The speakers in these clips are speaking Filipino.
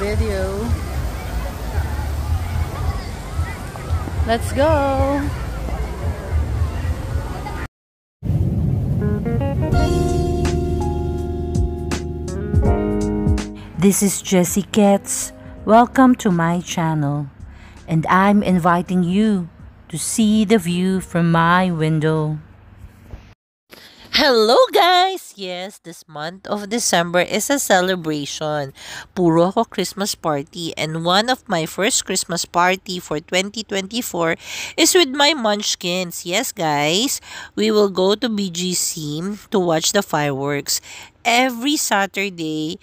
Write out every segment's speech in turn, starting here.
video. Let's go! This is Jessie Ketz. Welcome to my channel. And I'm inviting you to see the view from my window. Hello guys! Yes, this month of December is a celebration. Puro ako Christmas party, and one of my first Christmas party for 2024 is with my munchkins. Yes guys, we will go to BGC to watch the fireworks every Saturday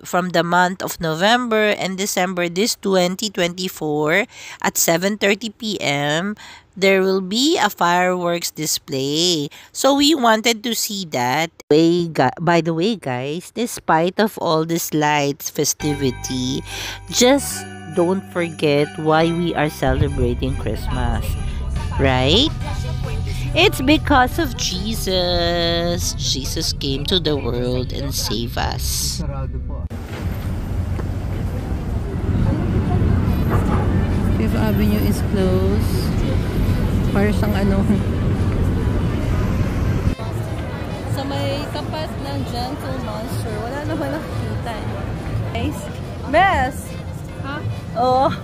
from the month of November and December this 2024 at 7:30 p.m. there will be a fireworks display. So we wanted to see that. By the way, guys, despite of all this lights festivity, just don't forget why we are celebrating Christmas, right? It's because of Jesus. Jesus came to the world and saved us. Fifth Avenue is closed. Para siyang ano. Sa may tapat ng Gentle Monster, wala naman nakikita. Guys, Bess! Huh? Oh.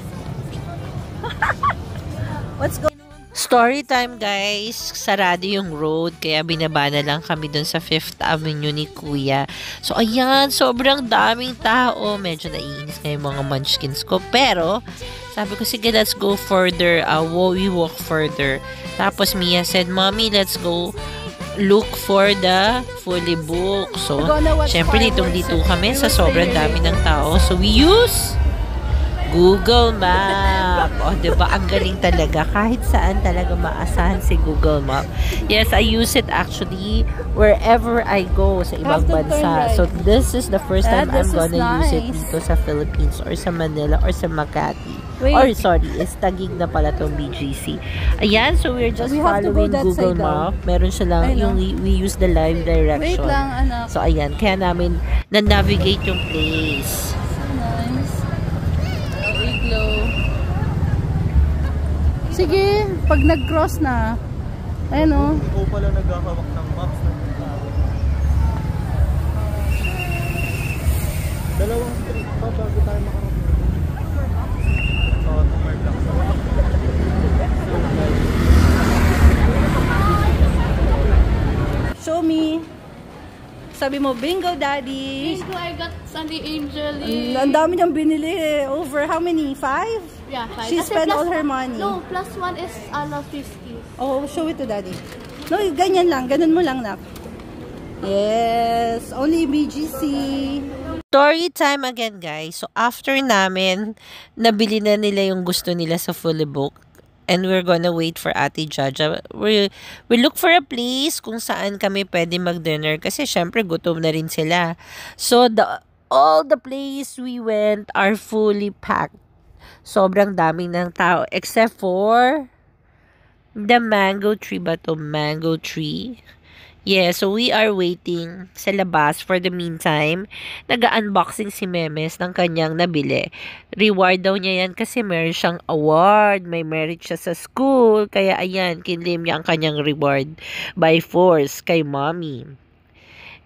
What's going on? Story time guys. Sarado yung road, kaya binaba na lang kami dun sa 5th Avenue ni Kuya. So ayan, sobrang daming tao. Medyo naiinis nga yung mga munchkins ko. Pero sabi ko, sige, let's go further. We walk further. Tapos Mia said, Mommy, let's go look for the fully booked. So, syempre, ditong-dito kami sa sobrang dami ng tao. So, we use Google Map. O, diba? Ang galing talaga. Kahit saan talaga maasahan si Google Map. Yes, I use it actually wherever I go sa ibang bansa. So, this is the first time I'm gonna use it dito sa Philippines or sa Manila or sa Makati. Or sorry, is Taguig na pala tong BGC. Ayan, so we're just following Google Map. Meron siya lang, yung we use the live direction. Wait lang, anak. So ayan, kaya namin na-navigate yung place. So nice. Iglo. Sige, pag nag-cross na. Ayan o. Ikaw pala naghahawak ng maps. Dalawang street pa bago tayo makarating. Show me. Sabi mo, bingo daddy. Bingo, I got Sunny Angel. Ang dami niyang binili. Over how many? 5? Yeah, 5. She spent all her money. No, plus 1 is 50. Oh, show it to daddy. No, ganyan lang. Ganun mo lang, nak. Yes. Only BGC. Story time again, guys. So, after namin, nabili na nila yung gusto nila sa fully booked. And we're gonna wait for Ate Jaja. We look for a place kung saan kami pwede mag-dinner. Kasi, syempre, gutom na rin sila. So, all the place we went are fully packed. Sobrang daming ng tao. Except for the mango tree ba to? Mango tree. Yeah, so we are waiting sa labas. For the meantime, nag-unboxing si Memes ng kanyang nabili. Reward daw niya yan kasi meron siyang award. May merit siya sa school. Kaya ayan, kinlaim niya ang kanyang reward by force kay mommy.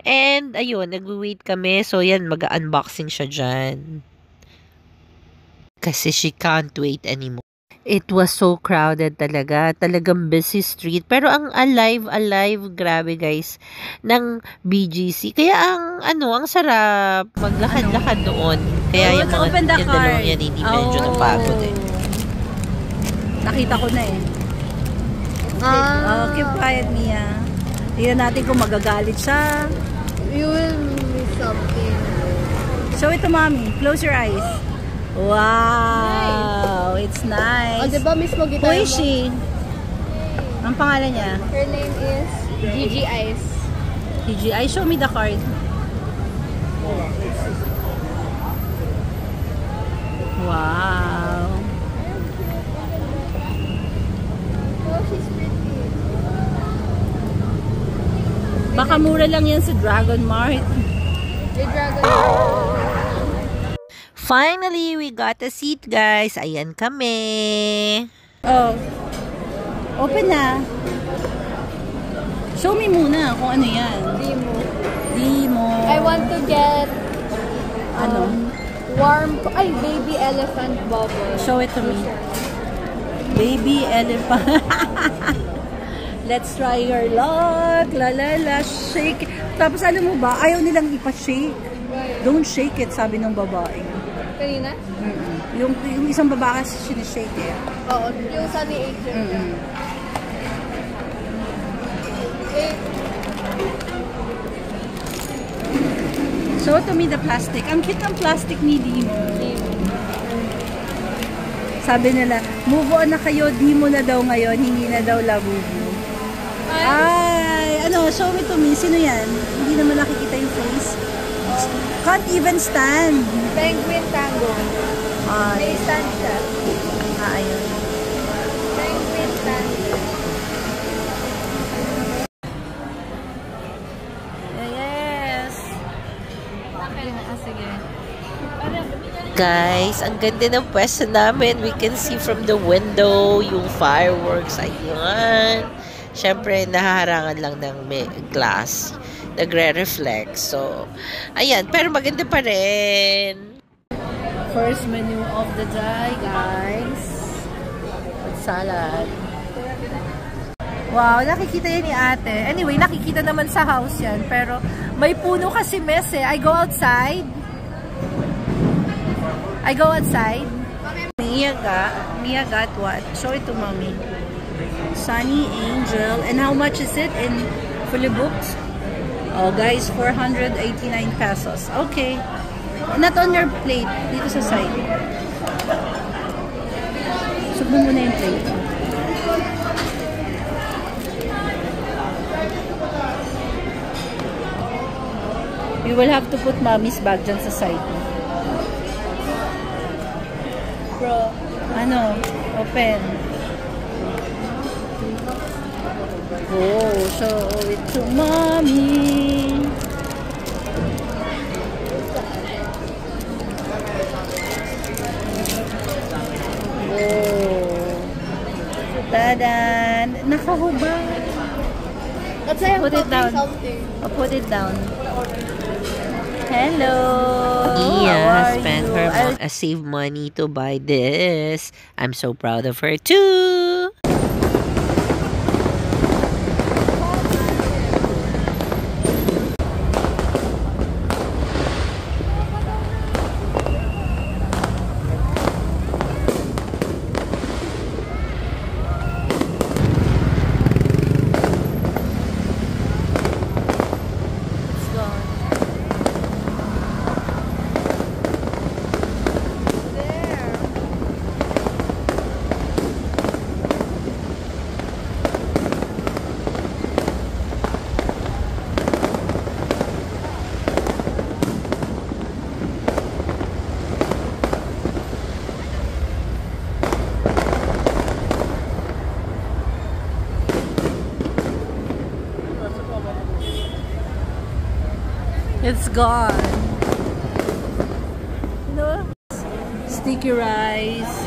And ayun, nag-wait kami. So yan, mag-unboxing siya dyan. Kasi she can't wait anymore. It was so crowded talaga. Talagang busy street. Pero ang alive, grabe guys, ng BGC. Kaya ang sarap maglakad-lakad doon. Kaya yung mga dalawang yan, hindi medyo napagod eh. Nakita ko na eh. Keep quiet, Mia. Tingnan natin kung magagalit siya. You will miss something. Show it to mommy. Close your eyes. Wow! Nice. It's nice. Oh, diba mismo gitara mo? Who is she? Ang pangalan niya? Her name is Gigi Ice. Gigi Ice, show me the card. Wow! Oh, she's pretty. Baka mura lang yan sa Dragon Mart. The Dragon Mart. Finally, we got a seat, guys. Ayan kami. Oh, open na. Show me muna kung ano yan. Dimo. Dimo. I want to get Ano? baby elephant bubble. Show it to me. Baby elephant. Let's try your luck. La la la. Shake. Tapos alam mo ba, ayaw nilang ipa-shake. Don't shake it, sabi ng babae. Kanina? Yung isang babae kasi sinishake eh. Oo, yung sa ni Adrian. Show to me the plastic. Ang cute ng plastic ni Dimo. Sabi nila, move on na kayo, Dimo na daw ngayon, hindi na daw labubu. Ay, ano, show me to me. Sino yan? Hindi naman nakikita yung face. Can't even stand. Penguin Tango. May stand siya. Ayun. Penguin Tango. Yes. Sige. Guys, ang ganda ng pwesto namin. We can see from the window yung fireworks. Ayan. Siyempre, nahaharangan lang ng glass. Nagre-reflect. So, ayan. Pero maganda pa rin. First menu of the day, guys. Salad. Wow, nakikita yan ni ate. Anyway, nakikita naman sa house yan. Pero may puno kasi mess eh. I go outside. Mia got what? Show it to mommy. Sunny Angel. And how much is it in fully booked? Oh, guys, 489 pesos. Okay. Not on your plate. Dito sa side. Sub mo muna yung plate. We will have to put mommy's bag dyan sa side. Bro. Ano? Open. Oh, show it to mommy. Oh. Tadan. Nakahubad. Let's say I'm Put it down. something. I'll put it down. Hello. Iya spent her save money to buy this. I'm so proud of her too. It's gone. No? Sticky rice.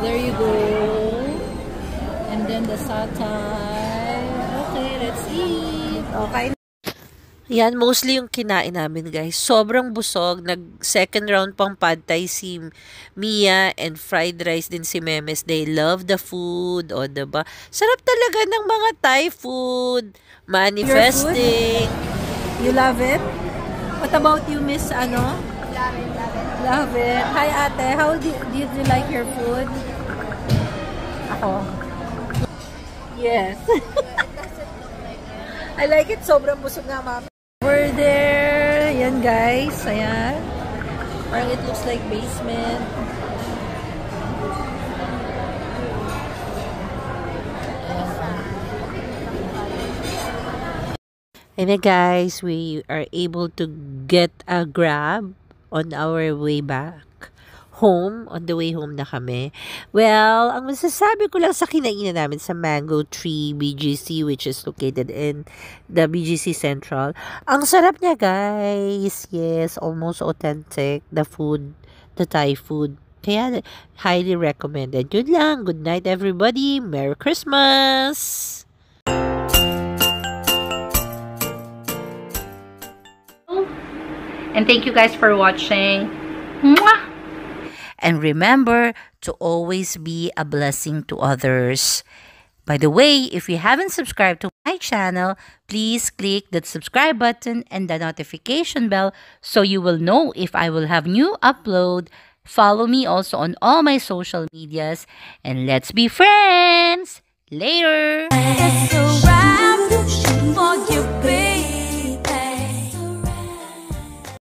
There you go. And then the satay. Okay, let's eat. Okay. Yan, mostly yung kinain namin, guys. Sobrang busog. Nag-second round pang pad thai si Mia and fried rice din si Memes. They love the food. O, diba? Sarap talaga ng mga Thai food. Manifesting. You love it? What about you, Miss ano? Love it. Hi, ate. How did you like your food? Ako. Yes. I like it. Sobrang busog nga, ma'am. Over there. Ayan, guys. Ayan. Parang it looks like basement. And then, guys, we are able to get a Grab on our way back home. On the way home na kami. Well, ang masasabi ko lang sa kinainan namin sa Mango Tree BGC, which is located in the BGC Central. Ang sarap niya, guys. Yes, almost authentic. The food the Thai food. Kaya highly recommended. Yun lang. Good night everybody. Merry Christmas! And thank you guys for watching. Mwah! And remember to always be a blessing to others. By the way, if you haven't subscribed to my channel, please click that subscribe button and the notification bell so you will know if I will have new upload. Follow me also on all my social medias and let's be friends. Later. It's a wrap for you, baby.